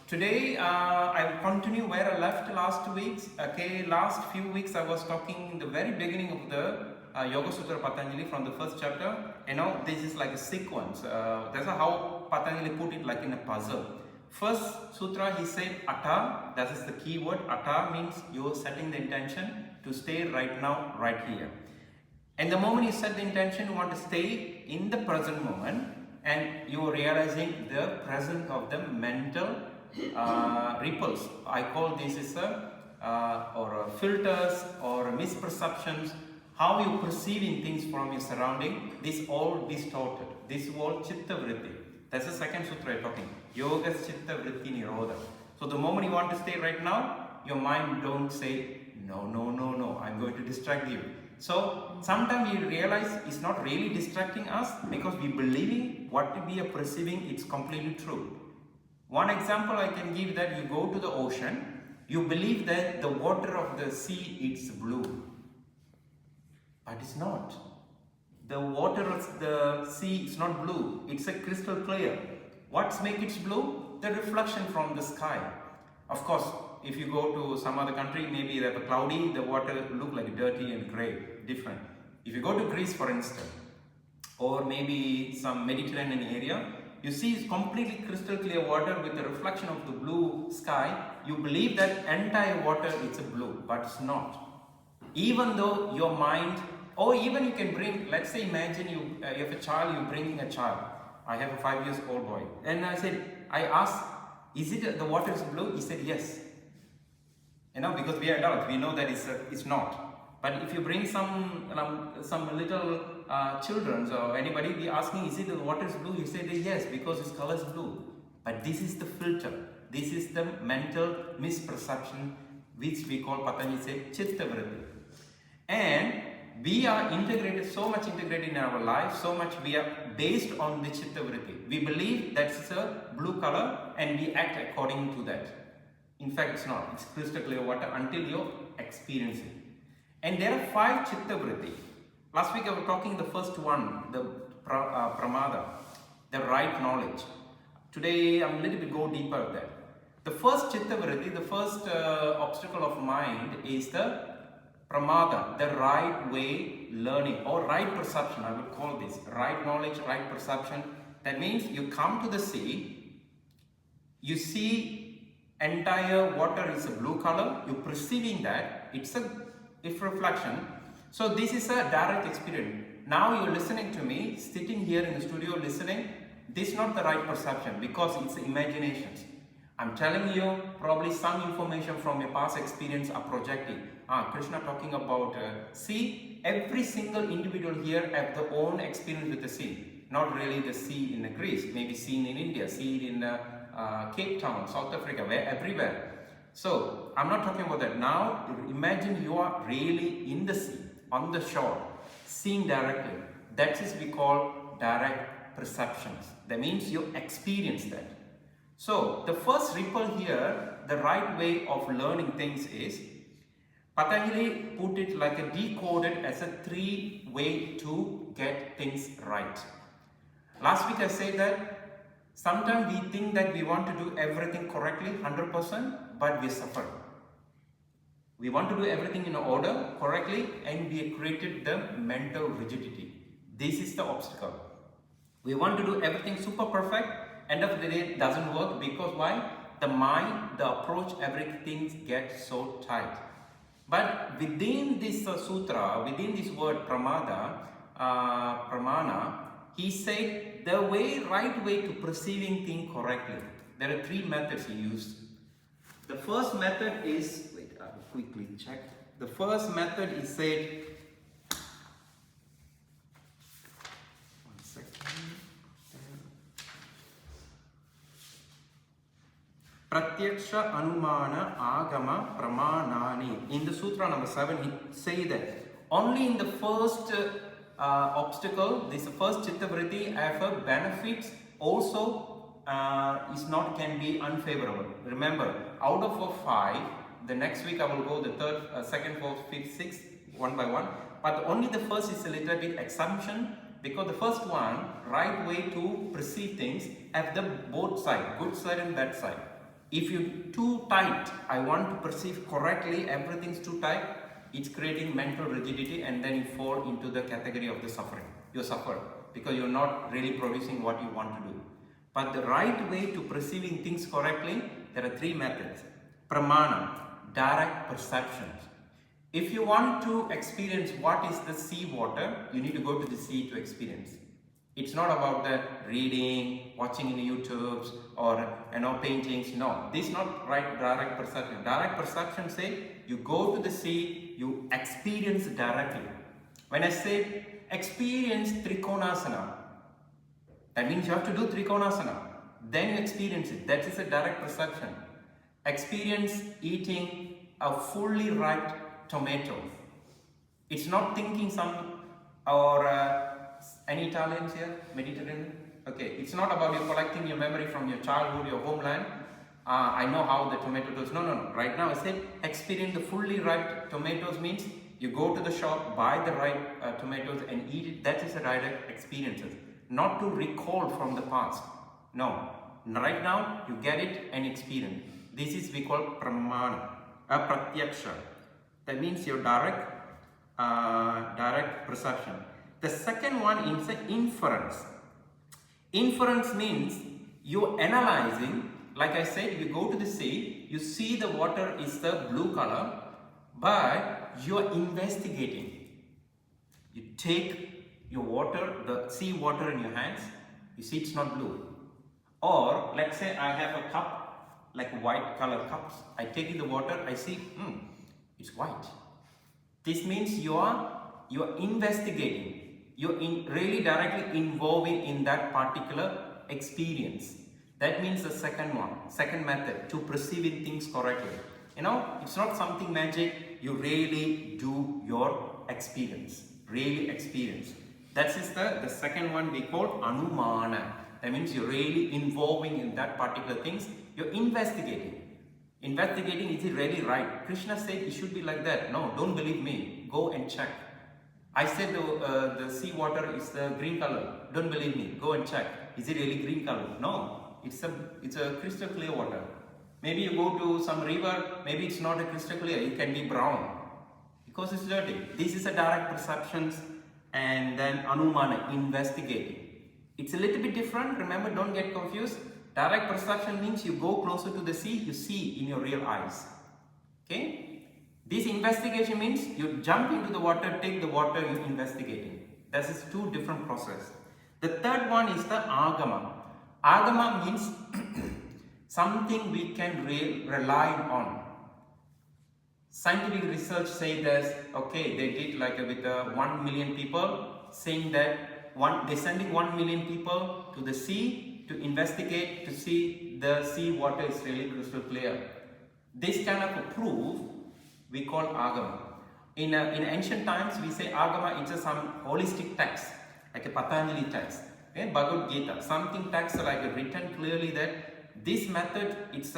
Today I will continue where I left last weeks. Okay, last few weeks I was talking in the very beginning of the Yogasutras of Patanjali from the first chapter. You know, this is like a sequence. That's how Patanjali put it, like in a puzzle. First sutra he said Atta, that is the key word. Atta means you are setting the intention to stay right now, right here. And the moment you set the intention, you want to stay in the present moment, and you are realizing the presence of the mental ripples. I call this is filters or misperceptions. How you perceiving things from your surrounding. This all distorted. This all chitta vritti. That's the second sutra I'm talking. Yogas chitta vritti nirodha. So the moment you want to stay right now, your mind don't say no. I'm going to distract you. So sometimes you realize it's not really distracting us because we believing what we are perceiving, it's completely true. One example I can give, that you go to the ocean, you believe that the water of the sea is blue, but it's not. The water of the sea is not blue, it's a crystal clear. What's make it blue? The reflection from the sky. Of course, if you go to some other country, maybe they're cloudy, the water look like dirty and grey, different. If you go to Greece, for instance, or maybe some Mediterranean area, you see it's completely crystal clear water with the reflection of the blue sky. You believe that entire water is a blue, but it's not. Even though your mind, or even you can bring, let's say imagine you have a child, you're bringing a child. I have a 5-year-old boy. And I asked, is it the water is blue? He said yes. You know, because we are adults, we know that it's not. But if you bring some little children or anybody, be asking, is it the water is blue? You say yes, because its color is blue. But this is the filter. This is the mental misperception, which we call, Patanjali said, chitta vritti. And we are so much integrated in our life, so much we are based on the chitta vritti. We believe that's a blue color and we act according to that. In fact, it's not. It's crystal clear water until you experience it. And there are 5 chitta vritti. Last week I was talking the first one, the pramana, the right knowledge. Today I'm a little bit go deeper there. The first chitta vritti, the first obstacle of mind is the pramana, the right way learning or right perception. I would call this right knowledge, right perception. That means you come to the sea, you see entire water is a blue color, you're perceiving that it's a reflection. So this is a direct experience. Now you're listening to me, sitting here in the studio listening. This is not the right perception because it's imaginations. I'm telling you probably some information from your past experience are projecting. Krishna talking about sea. Every single individual here have their own experience with the sea. Not really the sea in Greece, maybe seen in India, seen in Cape Town, South Africa, everywhere. So I'm not talking about that. Now imagine you are really in the sea, on the shore, seeing directly. That is we call direct perceptions. That means you experience that. So the first ripple here, the right way of learning things is, Patanjali put it like a decoded as a 3-way to get things right. Last week I said that sometimes we think that we want to do everything correctly, 100%, but we suffer. We want to do everything in order, correctly, and we created the mental rigidity. This is the obstacle. We want to do everything super perfect, end of the day it doesn't work because why? The mind, the approach, everything gets so tight. But within this sutra, within this word pramana, he said the right way to perceiving things correctly. There are 3 methods he used. The first method is, wait, I will quickly check. The first method he said, one second. Pratyaksha, anumana, agamah, pramanani. In the sutra number 7, he say that only in the first obstacle, this first chitta vritti have benefits also can be unfavorable. Remember, out of 5, the next week I will go the third, second, fourth, fifth, sixth, one by one. But only the first is a little bit assumption, because the first one, right way to perceive things, have the both side, good side and bad side. If you're too tight, I want to perceive correctly, everything's too tight, it's creating mental rigidity, and then you fall into the category of the suffering. You suffer because you're not really producing what you want to do. But the right way to perceiving things correctly, there are three methods. Pramana, direct perceptions. If you want to experience what is the sea water, you need to go to the sea to experience. It's not about the reading, watching in YouTubes or paintings. No, this is not right direct perception. Direct perception say you go to the sea, you experience directly. When I say experience Trikonasana, that means you have to do Trikonasana. Then you experience it. That is a direct perception. Experience eating a fully ripe tomato. It's not thinking some or any Italians here? Mediterranean? Okay, it's not about you collecting your memory from your childhood, your homeland. I know how the tomato does. No. Right now I said experience the fully ripe tomatoes means you go to the shop, buy the ripe tomatoes and eat it. That is a direct experience. Not to recall from the past. No. Right now you get it and experience. This is we call pramana, pratyaksha. That means your direct perception. The second one is the inference. Inference means you're analyzing, like I said, you go to the sea, you see the water is the blue color, but you're investigating. You take your water, the sea water in your hands, you see it's not blue. Or let's say I have a cup, like white color cups, I take the water, I see, it's white. This means you are investigating. You're really directly involving in that particular experience. That means the second method to perceiving things correctly. It's not something magic. You really do your experience. Really experience. That is the second one we call anumana. That means you're really involving in that particular things. You're investigating. Investigating, is it really right? Krishna said it should be like that. No, don't believe me. Go and check. I said the sea water is the green color. Don't believe me. Go and check. Is it really green color? No. It's a crystal clear water. Maybe you go to some river. Maybe it's not a crystal clear. It can be brown because it's dirty. This is a direct perceptions, and then anumana, investigating. It's a little bit different. Remember, don't get confused. Direct perception means you go closer to the sea. You see in your real eyes. Okay. This investigation means you jump into the water, take the water, you're investigating. That is two different processes. The third one is the agamah. Agamah means something we can rely on. Scientific research says that, okay, they did like with 1 million people, saying that they're sending 1 million people to the sea to investigate, to see the sea water is really crystal clear. This kind of a proof we call agamah. In ancient times, we say agamah is some holistic text, like a Patanjali text, okay? Bhagavad Gita, something text like written clearly that this method it's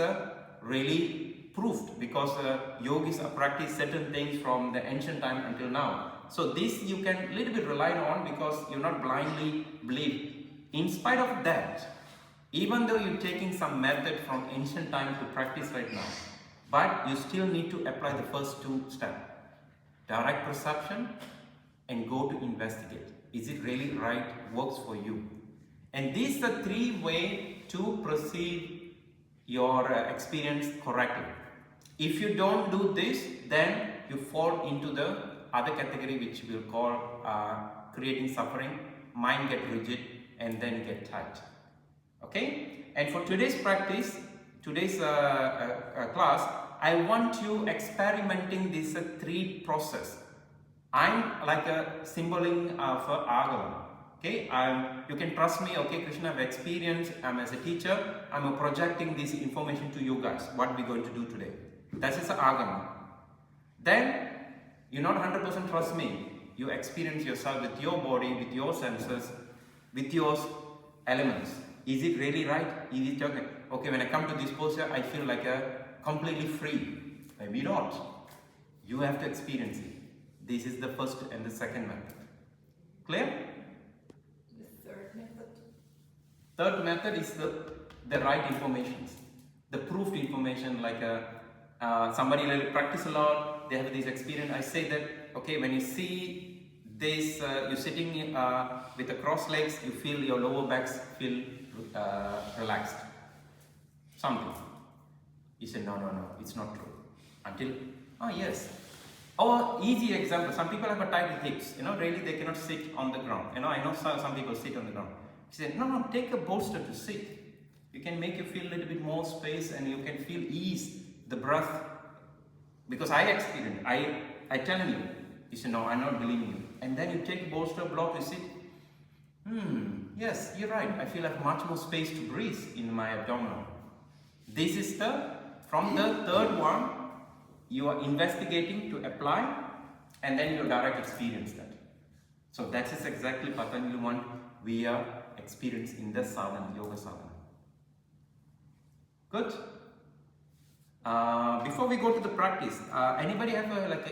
really proved because yogis have practiced certain things from the ancient time until now. So this you can little bit rely on because you're not blindly believe. In spite of that, even though you're taking some method from ancient time to practice right now, but you still need to apply the first two steps. Direct perception and go to investigate. Is it really right? Works for you. And these are three ways to perceive your experience correctly. If you don't do this, then you fall into the other category which we'll call creating suffering, mind get rigid and then get tight. Okay? And for today's practice, today's class, I want you experimenting these three process. I'm like a symboling for agamah. Okay, you can trust me. Okay, Krishna, I've experienced. I'm as a teacher. I'm projecting this information to you guys. What we're going to do today. That is agamah. Then you not 100% trust me. You experience yourself with your body, with your senses, with your elements. Is it really right? Is it okay? Okay, when I come to this posture, I feel like completely free. Maybe not. You have to experience it. This is the first and the second method. Clear? The third method? Third method is the right information, the proved information. information like somebody will practice a lot, they have this experience. I say that, okay, when you see this, you're sitting with the cross legs, you feel your lower backs feel relaxed. Something. He said, no, it's not true. Until, yes. Or easy example, some people have a tight hips, really they cannot sit on the ground. I know some people sit on the ground. He said, no, take a bolster to sit. You can make you feel a little bit more space and you can feel ease, the breath. Because I experienced, I tell you. He said, no, I'm not believing you. And then you take a bolster block, you sit. Yes, you're right. I feel like much more space to breathe in my abdominal. This is from the third one, you are investigating to apply and then you direct experience that. So that is exactly Patanjali want we are experienced in the sadhana, yoga sadhana. Good? Before we go to the practice, anybody have a